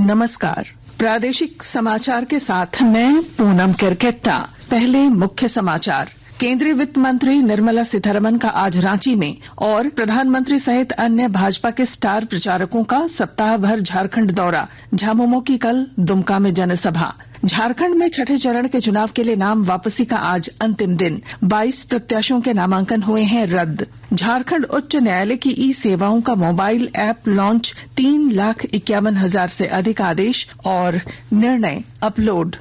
नमस्कार। प्रादेशिक समाचार के साथ मैं पूनम किरकेट्टा। पहले मुख्य समाचार। केंद्रीय वित्त मंत्री निर्मला सीतारमण का आज रांची में और प्रधानमंत्री सहित अन्य भाजपा के स्टार प्रचारकों का सप्ताह भर झारखंड दौरा। झामुमो की कल दुमका में जनसभा। झारखंड में छठे चरण के चुनाव के लिए नाम वापसी का आज अंतिम दिन। 22 प्रत्याशियों के नामांकन हुए हैं रद्द। झारखंड उच्च न्यायालय की ई सेवाओं का मोबाइल ऐप लॉन्च। 3,51,000 से अधिक आदेश और निर्णय अपलोड।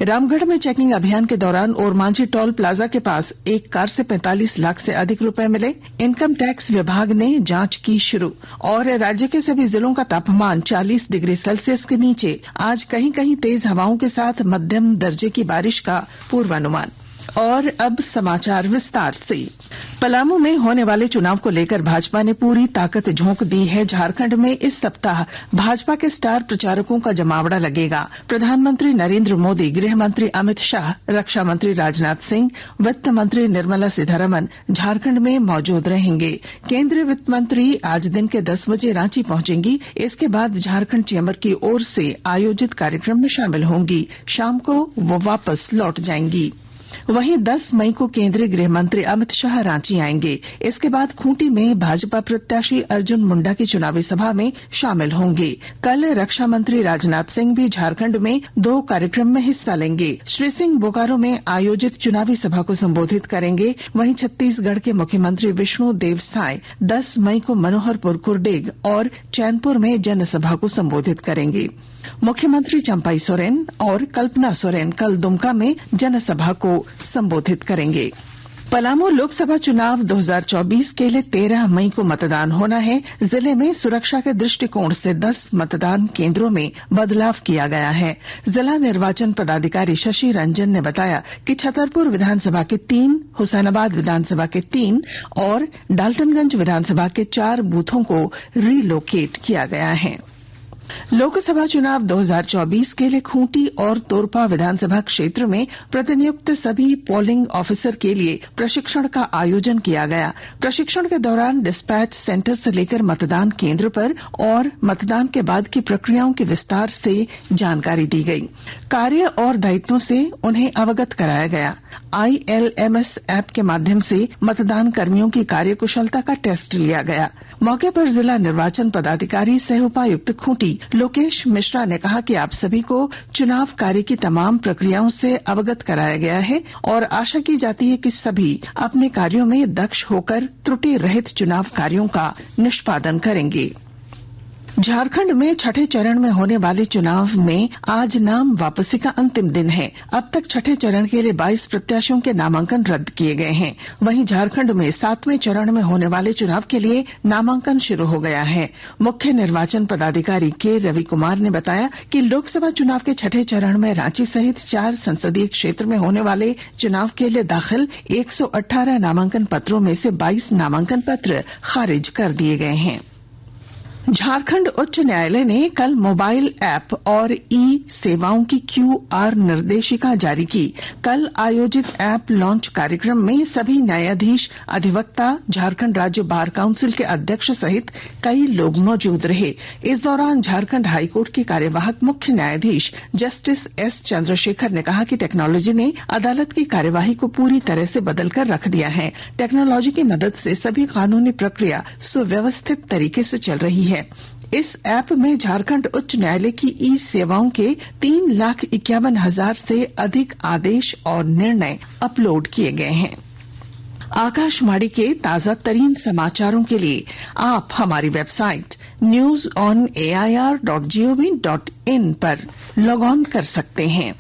रामगढ़ में चेकिंग अभियान के दौरान ओरमांझी टोल प्लाजा के पास एक कार से 45 लाख से अधिक रुपए मिले। इनकम टैक्स विभाग ने जांच की शुरू। और राज्य के सभी जिलों का तापमान 40 डिग्री सेल्सियस के नीचे। आज कहीं कहीं तेज हवाओं के साथ मध्यम दर्जे की बारिश का पूर्वानुमान। और अब समाचार विस्तार से। पलामू में होने वाले चुनाव को लेकर भाजपा ने पूरी ताकत झोंक दी है। झारखंड में इस सप्ताह भाजपा के स्टार प्रचारकों का जमावड़ा लगेगा। प्रधानमंत्री नरेंद्र मोदी, गृह मंत्री अमित शाह, रक्षा मंत्री राजनाथ सिंह, वित्त मंत्री निर्मला सीतारमण झारखंड में मौजूद रहेंगे। केंद्रीय वित्त मंत्री आज दिन के 10 बजे रांची पहुंचेंगी। इसके बाद झारखंड चेंबर की ओर से आयोजित कार्यक्रम में शामिल होंगी। शाम को वो वापस लौट जाएंगी। वहीं 10 मई को केंद्रीय गृह मंत्री अमित शाह रांची आएंगे। इसके बाद खूंटी में भाजपा प्रत्याशी अर्जुन मुंडा की चुनावी सभा में शामिल होंगे। कल रक्षा मंत्री राजनाथ सिंह भी झारखंड में 2 कार्यक्रम में हिस्सा लेंगे। श्री सिंह बोकारो में आयोजित चुनावी सभा को संबोधित करेंगे। वहीं छत्तीसगढ़ के मुख्यमंत्री विष्णु देव साय 10 मई को मनोहरपुर, कुरडेग और चैनपुर में जनसभा को संबोधित करेंगे। मुख्यमंत्री चंपाई सोरेन और कल्पना सोरेन कल दुमका में जनसभा को संबोधित करेंगे। पलामू लोकसभा चुनाव 2024 के लिए 13 मई को मतदान होना है। जिले में सुरक्षा के दृष्टिकोण से 10 मतदान केंद्रों में बदलाव किया गया है। जिला निर्वाचन पदाधिकारी शशि रंजन ने बताया कि छतरपुर विधानसभा के 3, हुसैनाबाद विधानसभा के 3 और डाल्टनगंज विधानसभा के 4 बूथों को रीलोकेट किया गया है। लोकसभा चुनाव 2024 के लिए खूंटी और तोरपा विधानसभा क्षेत्र में प्रतिनियुक्त सभी पोलिंग ऑफिसर के लिए प्रशिक्षण का आयोजन किया गया। प्रशिक्षण के दौरान डिस्पैच सेंटर से लेकर मतदान केंद्र पर और मतदान के बाद की प्रक्रियाओं की विस्तार से जानकारी दी गई। कार्य और दायित्वों से उन्हें अवगत कराया गया। ILMS ऐप के माध्यम से मतदान कर्मियों की कार्यकुशलता का टेस्ट लिया गया। मौके पर जिला निर्वाचन पदाधिकारी सह उपायुक्त खूंटी लोकेश मिश्रा ने कहा कि आप सभी को चुनाव कार्य की तमाम प्रक्रियाओं से अवगत कराया गया है और आशा की जाती है कि सभी अपने कार्यों में दक्ष होकर त्रुटि रहित चुनाव कार्यों का निष्पादन करेंगे। झारखंड में छठे चरण में होने वाले चुनाव में आज नाम वापसी का अंतिम दिन है। अब तक छठे चरण के लिए 22 प्रत्याशियों के नामांकन रद्द किए गए हैं। वहीं झारखंड में 7वें चरण में होने वाले चुनाव के लिए नामांकन शुरू हो गया है। मुख्य निर्वाचन पदाधिकारी के रवि कुमार ने बताया कि लोकसभा चुनाव के छठे चरण में रांची सहित 4 संसदीय क्षेत्र में होने वाले चुनाव के लिए दाखिल 118 नामांकन पत्रों में से 22 नामांकन पत्र खारिज कर दिए गए हैं। झारखंड उच्च न्यायालय ने कल मोबाइल ऐप और ई सेवाओं की QR निर्देशिका जारी की। कल आयोजित ऐप लॉन्च कार्यक्रम में सभी न्यायाधीश, अधिवक्ता, झारखंड राज्य बार काउंसिल के अध्यक्ष सहित कई लोग मौजूद रहे। इस दौरान झारखंड हाईकोर्ट के कार्यवाहक मुख्य न्यायाधीश जस्टिस S चंद्रशेखर ने कहा कि टेक्नोलॉजी ने अदालत की कार्यवाही को पूरी तरह से बदलकर रख दिया है। टेक्नोलॉजी की मदद से सभी कानूनी प्रक्रिया सुव्यवस्थित तरीके से चल रही है। इस ऐप में झारखंड उच्च न्यायालय की ई सेवाओं के 3,51,000 से अधिक आदेश और निर्णय अपलोड किए गए हैं। आकाशवाणी के ताजा तरीन समाचारों के लिए आप हमारी वेबसाइट newsonair.gov.in पर लॉग ऑन कर सकते हैं।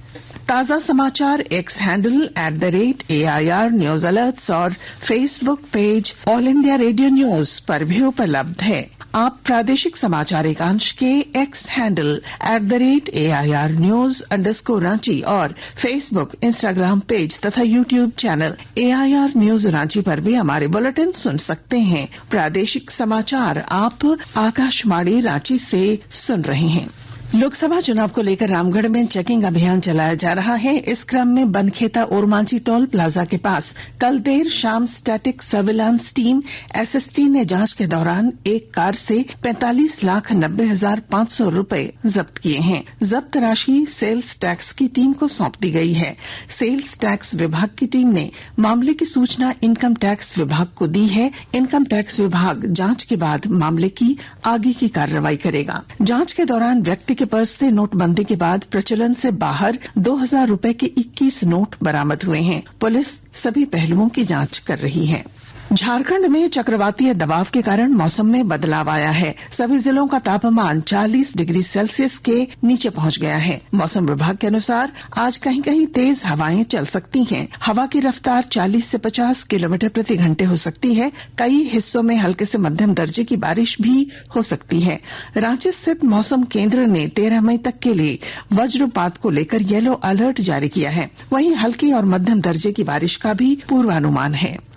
ताजा समाचार X handle @AIR news alerts और Facebook page All India Radio news पर भी उपलब्ध है। आप प्रादेशिक समाचार एकांश के एक्स हैंडल @AIR न्यूज _ और फेसबुक, इंस्टाग्राम पेज तथा YouTube channel AIR news Ranchi पर भी हमारे बुलेटिन सुन सकते हैं। प्रादेशिक समाचार आप आकाशवाणी रांची से सुन रहे हैं। लोकसभा चुनाव को लेकर रामगढ़ में चेकिंग अभियान चलाया जा रहा है। इस क्रम में बनखेता ओरमांझी टोल प्लाजा के पास कल देर शाम स्टैटिक सर्विलांस टीम एसएसटी ने जांच के दौरान एक कार से 45,90,500 रुपए जब्त किए हैं। जब्त राशि सेल्स टैक्स की टीम को सौंप दी गई है। सेल्स टैक्स विभाग की टीम ने मामले की सूचना इनकम टैक्स विभाग को दी है। इनकम टैक्स विभाग जांच के बाद मामले की आगे की कार्रवाई करेगा। जांच के दौरान व्यक्ति के पर्स से नोटबंदी के बाद प्रचलन से बाहर 2,000 रुपए के 21 नोट बरामद हुए हैं। पुलिस सभी पहलुओं की जांच कर रही है। झारखंड में चक्रवातीय दबाव के कारण मौसम में बदलाव आया है। सभी जिलों का तापमान 40 डिग्री सेल्सियस के नीचे पहुंच गया है। मौसम विभाग के अनुसार आज कहीं कहीं तेज हवाएं चल सकती हैं। हवा की रफ्तार 40 से 50 किलोमीटर प्रति घंटे हो सकती है। कई हिस्सों में हल्के से मध्यम दर्जे की बारिश भी हो सकती है। रांची स्थित मौसम केंद्र ने 13 मई तक के लिए वज्रपात को लेकर येलो अलर्ट जारी किया है। वहीं हल्की और मध्यम दर्जे की बारिश का भी पूर्वानुमान है।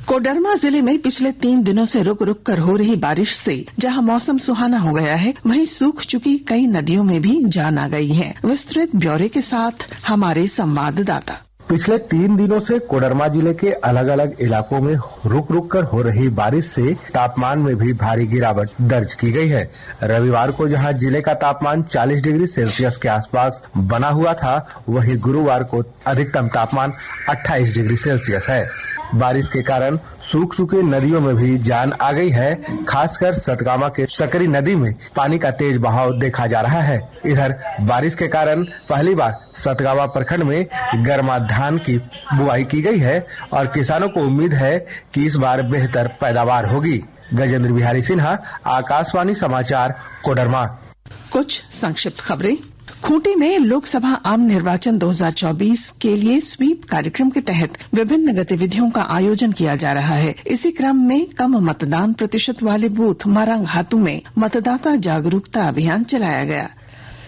कोडरमा जिले में पिछले 3 दिनों से रुक रुक कर हो रही बारिश से जहां मौसम सुहाना हो गया है, वहीं सूख चुकी कई नदियों में भी जान आ गई है। विस्तृत ब्यौरे के साथ हमारे संवाददाता। पिछले 3 दिनों से कोडरमा जिले के अलग अलग इलाकों में रुक रुक कर हो रही बारिश से तापमान में भी भारी गिरावट दर्ज की गई है। रविवार को जहां जिले का तापमान 40 डिग्री सेल्सियस के आसपास बना हुआ था, वहीं गुरुवार को अधिकतम तापमान 28 डिग्री सेल्सियस है। बारिश के कारण सूख चुकी नदियों में भी जान आ गई है। खासकर सतगावा के सकरी नदी में पानी का तेज बहाव देखा जा रहा है। इधर बारिश के कारण पहली बार सतगावा प्रखंड में गर्मा धान की बुआई की गई है और किसानों को उम्मीद है कि इस बार बेहतर पैदावार होगी। गजेंद्र बिहारी सिन्हा, आकाशवाणी समाचार, कोडरमा। कुछ संक्षिप्त खबरें। खूंटी में लोकसभा आम निर्वाचन 2024 के लिए स्वीप कार्यक्रम के तहत विभिन्न गतिविधियों का आयोजन किया जा रहा है। इसी क्रम में कम मतदान प्रतिशत वाले बूथ मारंगहातू में मतदाता जागरूकता अभियान चलाया गया।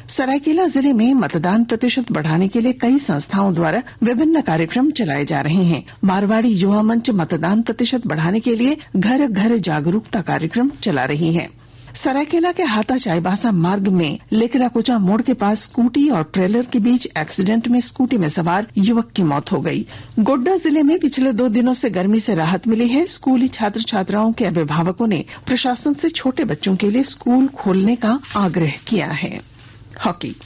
सरायकेला जिले में मतदान प्रतिशत बढ़ाने के लिए कई संस्थाओं द्वारा विभिन्न कार्यक्रम चलाए जा रहे हैं। मारवाड़ी युवा मंच मतदान प्रतिशत बढ़ाने के लिए घर घर जागरूकता कार्यक्रम चला रही है। सरायकेला के हाता चाईबासा मार्ग में लेकराकोचा मोड़ के पास स्कूटी और ट्रेलर के बीच एक्सीडेंट में स्कूटी में सवार युवक की मौत हो गई। गोड्डा जिले में पिछले 2 दिनों से गर्मी से राहत मिली है। स्कूली छात्र छात्राओं के अभिभावकों ने प्रशासन से छोटे बच्चों के लिए स्कूल खोलने का आग्रह किया है। हॉकी।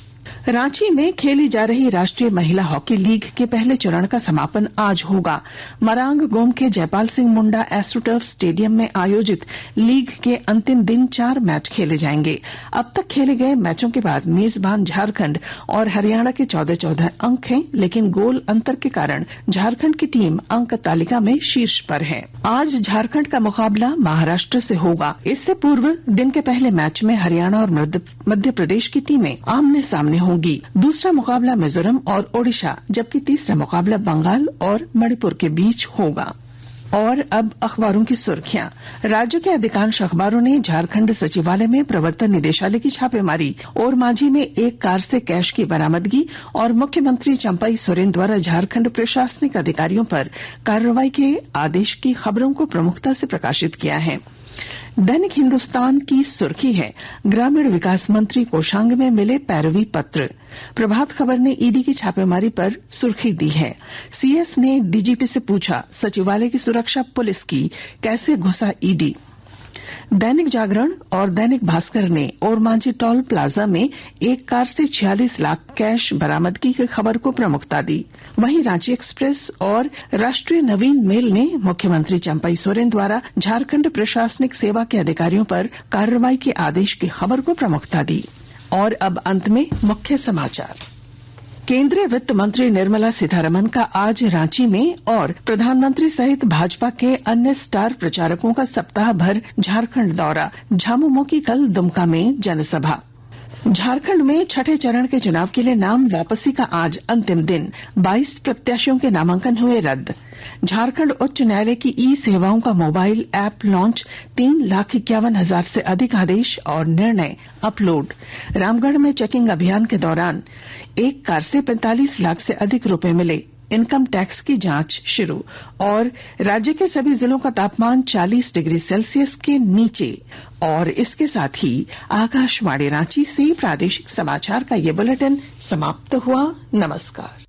रांची में खेली जा रही राष्ट्रीय महिला हॉकी लीग के पहले चरण का समापन आज होगा। मरांग गोम के जयपाल सिंह मुंडा एस्ट्रोटर्फ स्टेडियम में आयोजित लीग के अंतिम दिन 4 मैच खेले जाएंगे। अब तक खेले गए मैचों के बाद मेजबान झारखंड और हरियाणा के 14-14 अंक हैं, लेकिन गोल अंतर के कारण झारखंड की टीम अंक तालिका में शीर्ष पर है। आज झारखंड का मुकाबला महाराष्ट्र से होगा। इससे पूर्व दिन के पहले मैच में हरियाणा और मध्य प्रदेश की टीमें आमने सामने होंगी। दूसरा मुकाबला मिजोरम और ओडिशा, जबकि तीसरा मुकाबला बंगाल और मणिपुर के बीच होगा। और अब अखबारों की सुर्खियां। राज्य के अधिकांश अखबारों ने झारखंड सचिवालय में प्रवर्तन निदेशालय की छापेमारी, ओरमांझी में एक कार से कैश की बरामदगी और मुख्यमंत्री चंपई सोरेन द्वारा झारखंड प्रशासनिक अधिकारियों पर कार्रवाई के आदेश की खबरों को प्रमुखता से प्रकाशित किया है। दैनिक हिंदुस्तान की सुर्खी है, ग्रामीण विकास मंत्री कोषांग में मिले पैरवी पत्र। प्रभात खबर ने ईडी की छापेमारी पर सुर्खी दी है, सीएस ने डीजीपी से पूछा सचिवालय की सुरक्षा पुलिस की, कैसे घुसा ईडी। दैनिक जागरण और दैनिक भास्कर ने ओरमांझी टोल प्लाजा में एक कार से 46 लाख कैश बरामदगी की खबर को प्रमुखता दी। वहीं रांची एक्सप्रेस और राष्ट्रीय नवीन मेल ने मुख्यमंत्री चंपई सोरेन द्वारा झारखंड प्रशासनिक सेवा के अधिकारियों पर कार्रवाई के आदेश की खबर को प्रमुखता दी। और अब अंत में मुख्य समाचार। केंद्रीय वित्त मंत्री निर्मला सीतारमण का आज रांची में और प्रधानमंत्री सहित भाजपा के अन्य स्टार प्रचारकों का सप्ताह भर झारखंड दौरा। झामुमो की कल दुमका में जनसभा। झारखंड में छठे चरण के चुनाव के लिए नाम वापसी का आज अंतिम दिन। 22 प्रत्याशियों के नामांकन हुए रद्द। झारखंड उच्च न्यायालय की ई सेवाओं का मोबाइल ऐप लॉन्च। 3,51,000 से अधिक आदेश और निर्णय अपलोड। रामगढ़ में चेकिंग अभियान के दौरान एक कार से 45 लाख से अधिक रुपए मिले। इनकम टैक्स की जांच शुरू। और राज्य के सभी जिलों का तापमान 40 डिग्री सेल्सियस के नीचे। और इसके साथ ही आकाशवाणी रांची से प्रादेशिक समाचार का ये बुलेटिन समाप्त हुआ। नमस्कार।